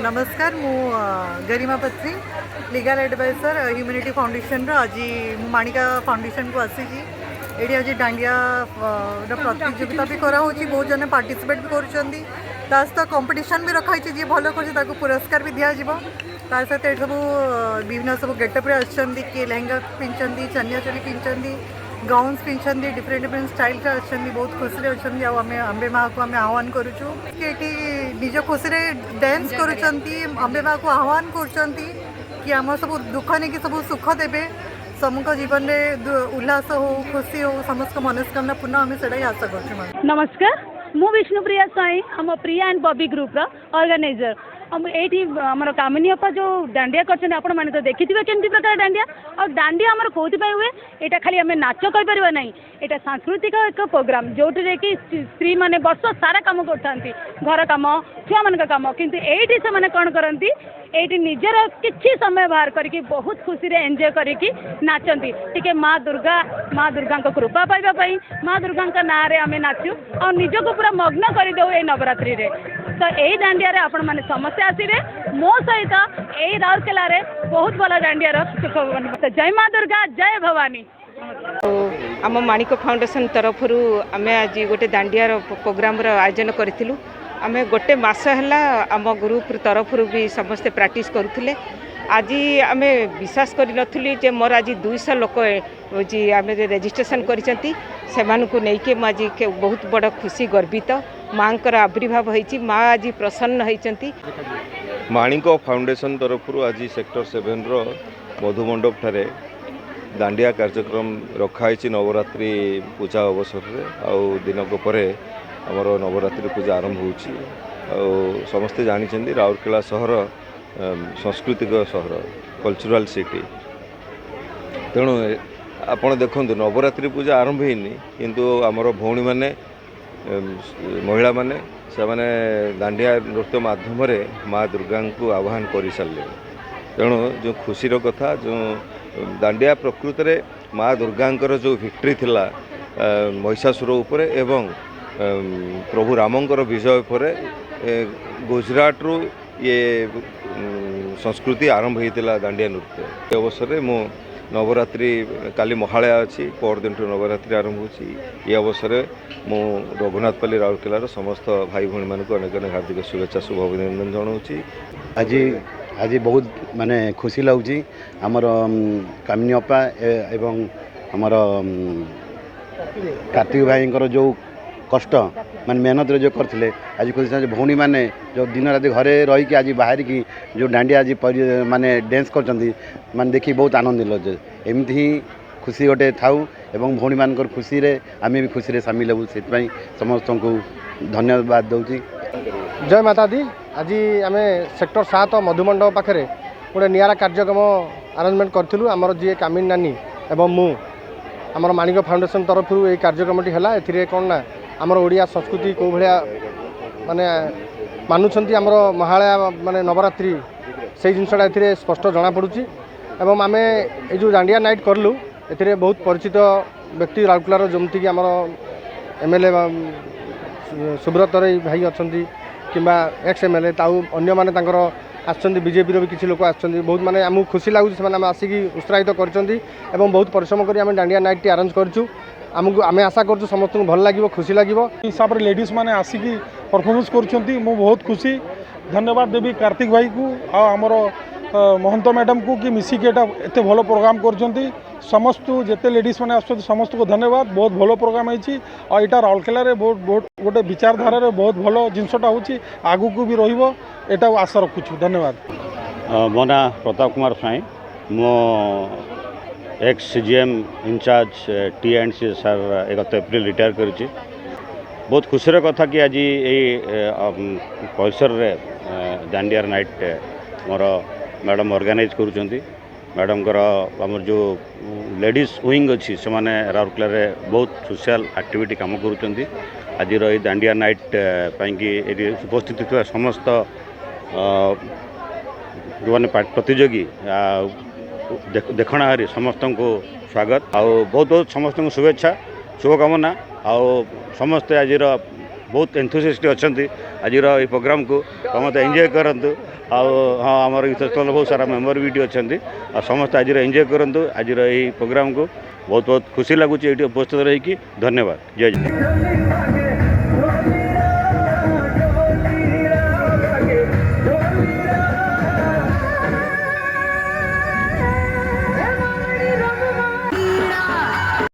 नमस्कार मु गरिमा पत्री लीगल एडवाइजर ह्यूमैनिटी फाउंडेशन आज माणिका फाउंडेशन को आसी ये आज डांडिया प्रतियोगिता भी करा बहुत जन पार्टिसिपेट भी कर कंपटीशन भी रखाई जी भल कर पुरस्कार भी दिज्व ता सहित सब विभिन्न सब गेटअप किए lehenga पिंधि chaniya choli पिंधि gowns पिंधि different different style अच्छा बहुत खुशी अच्छा आंबे माँ को आम आह्वान करुचु कि निज खुशी डांस करंबे माँ को आह्वान कर आम सब दुख नहीं कि सब सुख देवे समूह जीवन में उल्लास हो खुशी हो समस्त मनस्कामना पूर्ण आम से आशा कर। नमस्कार मु विष्णुप्रिया साई हम प्रिया एंड बॉबी ग्रुप ऑर्गेनाइजर हम ये आम कामिनी अप्पा जो डांडिया कर तो देखी केमती प्रकार डांडिया और डांडिया आमर कौन हुए यहाँ खाली आम नाच कर ना यहाँ सांस्कृतिक एक प्रोग्राम जो कि स्त्री मैंने वर्ष सारा कम कर घर कम छुआ मान कम किंतु ये से मैंने कौन करती ये निजर किसी समय बाहर करके बहुत खुशी रे एंजॉय करके नाचती टी माँ दुर्गा कृपा पाइबापी माँ दुर्गा ना आम नाचु और निजक पूरा मग्न करदे ये नवरात्रि रे तो यही डांडिया रे आपण मैंने समस्ते आसवे मो सहित यही राउरकेला रे बहुत भल डांडिया सुख तो जय माँ दुर्गा जय भवानी। आम माणिक फाउंडेशन तरफ आम आज गोटे दांडिया प्रोग्राम आयोजन करूँ आम गोटे मस है आम ग्रुप तरफ भी समस्ते प्रैक्टिस करुले आज आम विश्वास कर मोर आज 200 लोक आम रेजिस्ट्रेशन कर आज बहुत बड़ खुशी गर्वित माँ आविर्भाव होती माँ आज प्रसन्न होती। माणिक फाउंडेशन तरफ आज सेक्टर 7 मधुमंडप ठारे दांडिया कार्यक्रम रखाई नवरात्रि पूजा अवसर में दिनक पर आमर नवरात्रि पूजा आरंभ हो समस्ते जानी राउरकेला सहर सांस्कृतिक सहर कल्चरल सिटी तेणु आपण देखु नवरात्रि पूजा आरंभ होनी किंतु आमर भौणी माने महिला माने से माने दांडिया नृत्य माध्यम माँ दुर्गा को आह्वान कर सारे तेणु जो खुशीर कथा जो दांडिया प्रकृत में माँ दुर्गांकर जो विक्ट्री थिला महिषासुर उपर एवं प्रभु रामंकर विजय पर गुजरात रू ये संस्कृति आरंभ होता दांडिया नृत्य अवसर में मो नवरात्रि काली महालया अच्छी परदिन नवरात्रि आरंभ हो अवसर मु रघुनाथपल्ली राउरकेलार समस्त भाई भौणी मानक अनेक अनेक हार्दिक शुभेच्छा शुभ अभिनंदन जनाऊँगी। आज बहुत माने खुशी लगुच आमर कामिनी अप्पा एवं आमर कार्तिक भाई जो कष्ट मान मेहनत जो करते आज खुशी भौणी मैंने जो दिन रात घरे रही आज बाहर की जो डांडिया आज माने डांस कर मान देखी बहुत आनंद लगे एमती ही खुशी गोटे थाऊ एवं भौणी मान खुशी रे आम भी खुशी रे सामिल हूँ से समस्त को धन्यवाद दूसरी। जय माता दी आज आम सेक्टर 7 मधुमंडप पाखे गोटे निरा कार्यक्रम आरेंजमेंट करूँ आमर जी कामिनी नानी एवं मु आमर माणिक फाउंडेशन तरफ ये कार्यक्रमटी है ए कौन ना आमर ओडिया संस्कृति कौ भाया माने मानुंट आमर महालया माने नवरात्रि से जिनसा स्पष्ट जना पड़ुची एवं आम ये जो दांडिया नाइट करलु ए बहुत परिचित व्यक्ति राउरकेलार जमती आमर एमएलए सुब्रत राय भाई अच्छा कि एक्स एमएलए ताऊ अन्य माने तांकर आसछन्ति बीजेपी भी किसी लोक आसछन्ति बहुत माने आमको खुशी लगुच से आसिक उत्साहित कर बहुत परिश्रम कर आम दांडिया नाइट टी आरेंज करूँ आमको आम आशा कर समस्त को भल लगे खुशी लगे हिसाब से लेडीज मैंने आसिक परफॉर्मेंस कर बहुत खुशी धन्यवाद देवी कार्तिक भाई को आमर महंत मैडम को कि मिसिक एत भल प्रोग्राम कर समस्त जिते लेडीज मैंने आस समस्त को धन्यवाद बहुत भल प्रोग्राम होती और यहाँ राउरकेला बहुत बहुत गोटे विचारधारा बहुत भल जिनसटा हो आगू को भी रहा आशा रखुच्छू धन्यवाद। मो ना प्रताप कुमार साई मो ex CGM incharge T&C sir 31 April retire करुच्ची बहुत खुशी कथा कि आज ये परिसर दांडिया नाइट मोर मैडम ऑर्गेनाइज करुँच मैडम आमर जो लेडीज विंग अच्छी से माने राउरकेला बहुत सोशल एक्टिविटी काम करुँच आज ये दांडिया नाइट पाई उपस्थित थी समस्त जो मैंने प्रतियोगी देखणाहारी समस्त को स्वागत आउ बहुत बहुत समस्त को शुभेच्छा शुभकामना आउ समस्ते आज बहुत एंथुसियास्ट अच्छा आज प्रोग्राम को समस्त एंजॉय करंतु हाँ आम यूथ क्लब बहुत सारा मेम्बर भी अच्छा समस्त आज एंजॉय करंतु आज प्रोग्राम को बहुत बहुत खुशी लगुच ये उपस्थित रही धन्यवाद जय जय।